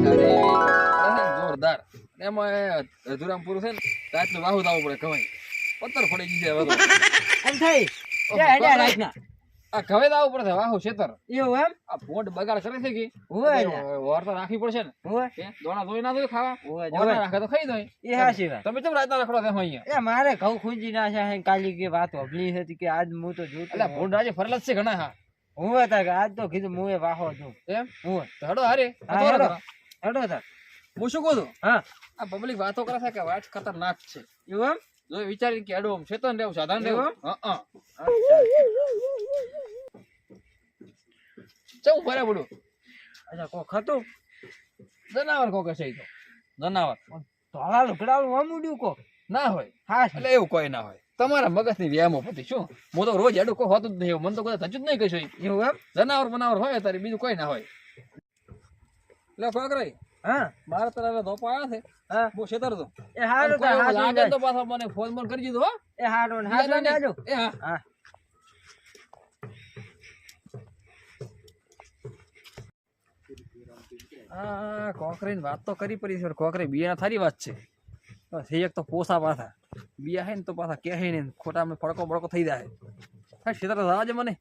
ગાડી એવી પડે છે ને જોરદાર. એમાં અધુરામ પૂરું છે ને રાતનું વાહુ દાવું પડે કવાય. પથ્થર પડી ગઈ છે હવે તો. એમ થઈ હેડ્યા રાતના આ કવાય દાવું પડે છે વાહુ ખેતર. એવું એમ આ પોટ બગાડ કરે છે કે હોય વોર તો રાખવી પડશે ને. હોય દોણા ધોઈ ના ધોઈ ખાવા હોય વોર ના રાખે તો ખાઈ દોય. એ હાચી વાત તમે કેમ રાતના રખડો છો અહીંયા? એ મારે ઘઉં ખૂંજી નાખ્યા હે કાલી કે વાત હોભલી હતી કે આજ હું તો જોતો એટલે ભૂંડ આજે ફરેલા જ છે ઘણા. હા હું હતા કે આજ તો કીધું હું એ વાહો છું એમ હું તો હડો હારે હા, હેડો. હેડો તાર હું શું કહું છું હા આ પબ્લિક વાતો કરે છે કે વાત ખતરનાક છે. એવું એમ જો વિચારી કે અડો ચેતન રહેવું સાધારણ રહેવું. હા ચમ બરાબર બોલું. અચ્છા કોક હતું જનાવર કોક છે ઈ તો જનાવર ધોળા લુકડાવું અમુડ્યું કોક ના હોય. હા એટલે એવું કોઈ ના હોય. તમારા મગજની વ્યાયામો પતિ શું હું તો રોજ એડું કોઈ હોતું જ નહીં. મને તો કોઈ થતું જ નહીં કશું. એવું એમ જનાવર બનાવર હોય તારે બીજું કોઈ ના હોય. એટલે કોકરાઈ હા મારે તો હવે ધોપા આવ્યા છે. હા બહુ છેતર તો એ હારું તાર હાચું લાગે જાય. તો પાછો મને ફોન કરી દીધો. હો એ હારું હાચું જાજો એ હા હા આ કોકરીની વાત તો કરી પડી છે. કોકરી બિયાના થારી વાત છે. એક તો પોસા પાછા બિયા હે ને તો પાછા કે હે ને ખોટા અમે ફડકો બડકો થઈ જાય. હા છેતર જવાજે મને.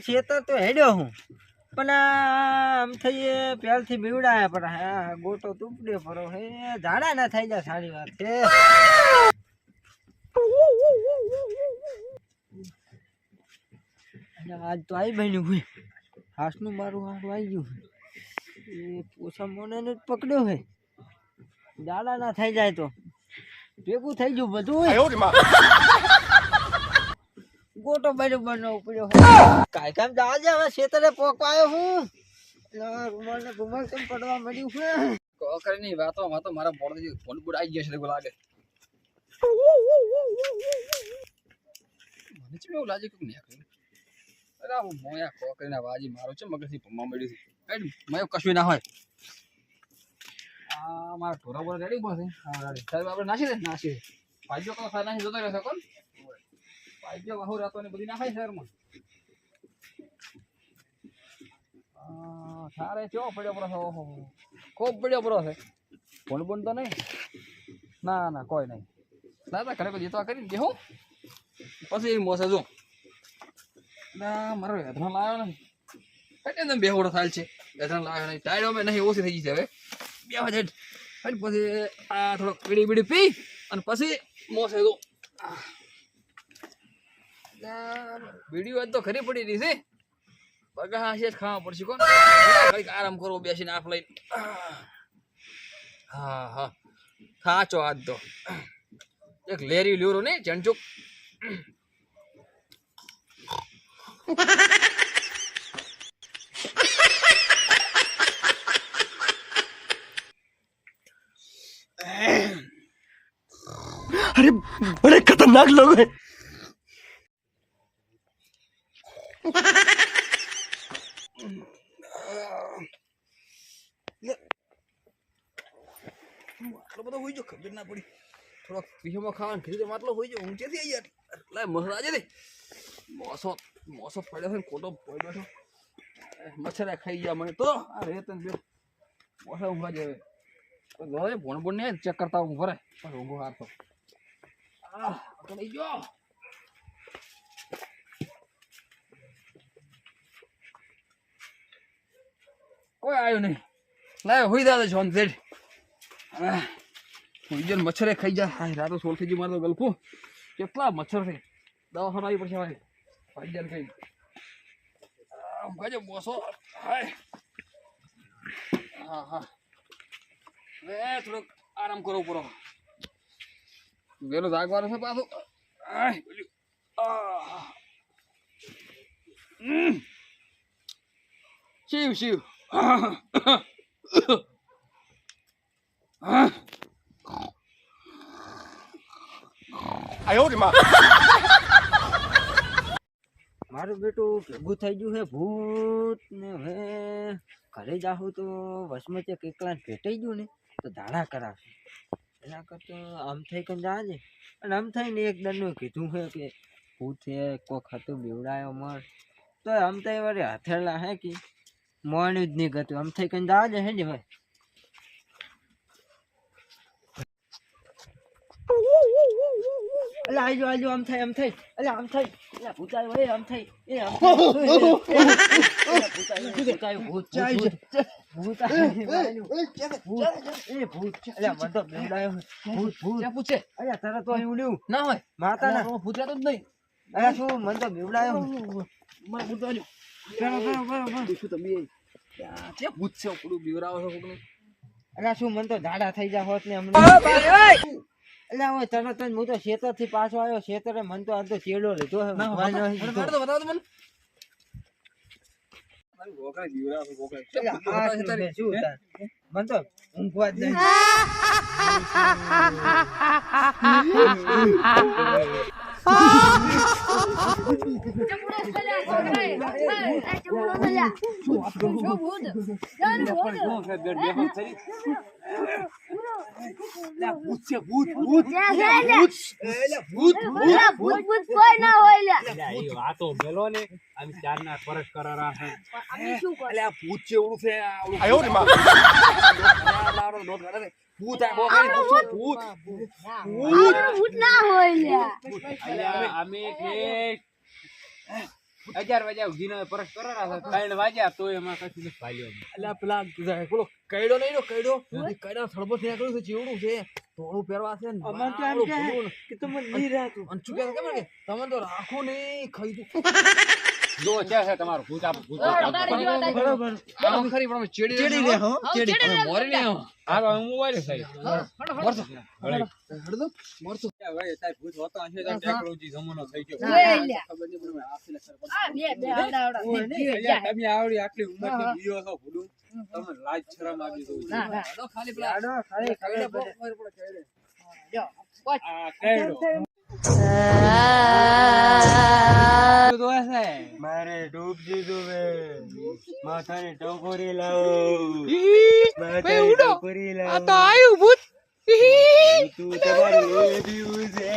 ખેતર તો હેડ્યો હું પણ આમ થઈ પહેલથી બીવડાયા પણ હા ગોટો તૂપડ્યો પરો હે ઝાડા ના થઈ જાય સારી વાત છે. અને આજ તો આવી બન્યું હોય હાસનું મારું હારું આવી ગયું એ પોસા મોને જ પકડ્યો હે ઝાડા ના થઈ જાય તો ભેગું થઈ ગયું બધું ગોટો બરોબર નો પડ્યો કાય કામ જવા દે હવે ખેતરે પોકવાયો હું રૂમાલ ને રૂમાલ કેમ પડવા મળ્યું છે. કોકરીની વાતોમાં તો મારા બોર્ડથી ફોન બોર્ડ આવી જશે એવું લાગે. મને ચેવું એવું લાગે કે નહીં. અરે હું મોયા કોકરીના વાજી મારો છે મગજથી ભમવા મળ્યું છે. કઈ મયો કશું ના હોય. આ મારા ઢોરા બોરા રેડી પડશે. હા રેડી સાહેબ આપણે નાસી દે ભાઈઓ કો ખાના નાસી જોતો રહેશે કોણ ભાઈઓ વાહુ રાતો ને બધી નાખાય શહેરમાં. સારે કેવો પડ્યો પડો છે. ઓહો ખૂબ પડ્યો પડો છે. ફોન બોન તો નહીં. ના ના કોઈ નહીં. દાદા ઘરે કોઈ જીતવા કરી દેવું પછી મોસે જો ના મારો હેધનો લાવ્યો નહીં. કઈ તમે બેહોડો થાય છે. હેધનો લાવ્યો નહીં ટાયડો મેં નહીં ઓછી થઈ ગઈ છે હવે બે હજાર પછી આ થોડોક બીડી બીડી પી અને પછી મોસે જો બીડી વાત તો ખરી પડી રહી છે. બગા હાશે જ ખાવા પડશે કોણ ઘડીક આરામ કરવો બેસીને આંખ લઈને. હા હા ખાચો આજ તો એક લેરી લ્યોરો ને ચણચુક. अरे बड़े खतरनाक लोग हैं। આટલો બધો હોય જો ખબર ના પડી. થોડોક પીવામાં ખાવાનું ખરીદો માટલો હોય જો ઊંચેથી આવી યાર. લાય મસરા આજે દે મોસો પડ્યો છે ખોટો પડ્યો છે. મચ્છરા ખાઈ ગયા મને તો આ રેતન બે મોસા ઊંઘવા જાય. હવે ભણ ભણ ને ચેક કરતા ઊંઘ ભરે પણ ઊંઘો હારતો તો લઈ ગયો. કોઈ આવ્યું નહીં. લાય હોઈ દાદા છો અંધેડ હોઈ મચ્છરે ખાઈ જાય. રાતો સોળ થઈ ગઈ મારે તો ગલફું કેટલા મચ્છર છે. દવાખાના આવી પડશે મારે ભાઈ કઈ ગજો બોસો. હા હા હવે થોડોક આરામ કરવો પડો. વેલો જાગવાનું છે પાછું. શિવ શિવ મારું બેટું ભેગું થઈ ગયું હે ભૂત ને હવે ઘરે જાઉં તો વસમાં ચેક એકલા ભેટાઈ ગયું ને તો ધાડા કરાવશે. એના કરતા આમ થઈ કે જાજે અને આમ થઈને એક દરનું કીધું છે કે ભૂત છે કોક હતું બેવડાયો મર તો આમ તો વળી હથેળા હે કે મોણું જ નહીં ગતું આમ થઈ કઈ જવા દે હે ને ભાઈ અલા આજો આમ થાય અલા આમ થાય અલા ભૂતાય વળે આમ થાય એ આમ થાય ભૂત અલા મન તો બેવડાયો ભૂત ક્યાં પૂછે અલા તરત તો એવું લેવું ના હોય માતા ના પૂછ્યા તો જ નહીં અલા શું મન તો બેવડાયો મારે પૂછવા જો પૂછું તમે ક્યાં પૂછશે પૂરું બીવરાવો છો કોકને અલા શું મન તો ઝાડા થઈ જા હોત ને હમણાં અલા ઓય તરત જ હું તો ખેતર થી પાછો આવ્યો ખેતરે મન તો આ તો ચેડો લીધો હે બતાવો તો મને મારી ગોકળા બીવરાવો છો ગોકળા મન તો ઊંઘવા જ નહીં કઈડો નહીં કઈડો કઈડા થડબો થયા કર્યું છે ચેવડું છે થોડું પહેરવા છે કે તમે નહીં રાખો અંચુ કે કેમ કે તમે તો રાખો નહીં ખાઈ દો જો છે તમારું ભૂત આપ ભૂત બરોબર આમ ખરી પણ ચેડી લે હો ચેડી મોરી લે હો આ હું વારે સાહેબ મરતો હડદો મરતો ભાઈ તાર ભૂત હોતો હશે તો ટેકનોલોજી જમાનો થઈ ગયો ખબર નહીં પણ આપી તમે આવડી આટલી ઉંમરથી બીયો છો ભૂલું તમે લાજ શરમ આવી દઉં ખાલી પેલા ખાલી આ કેડો મારે ડૂબ દીધું વે માથાની ટોકરી લાવો માથાની ટોકરી લાવો આ તો આયુ ભૂત તું તમારું એ બીવું છે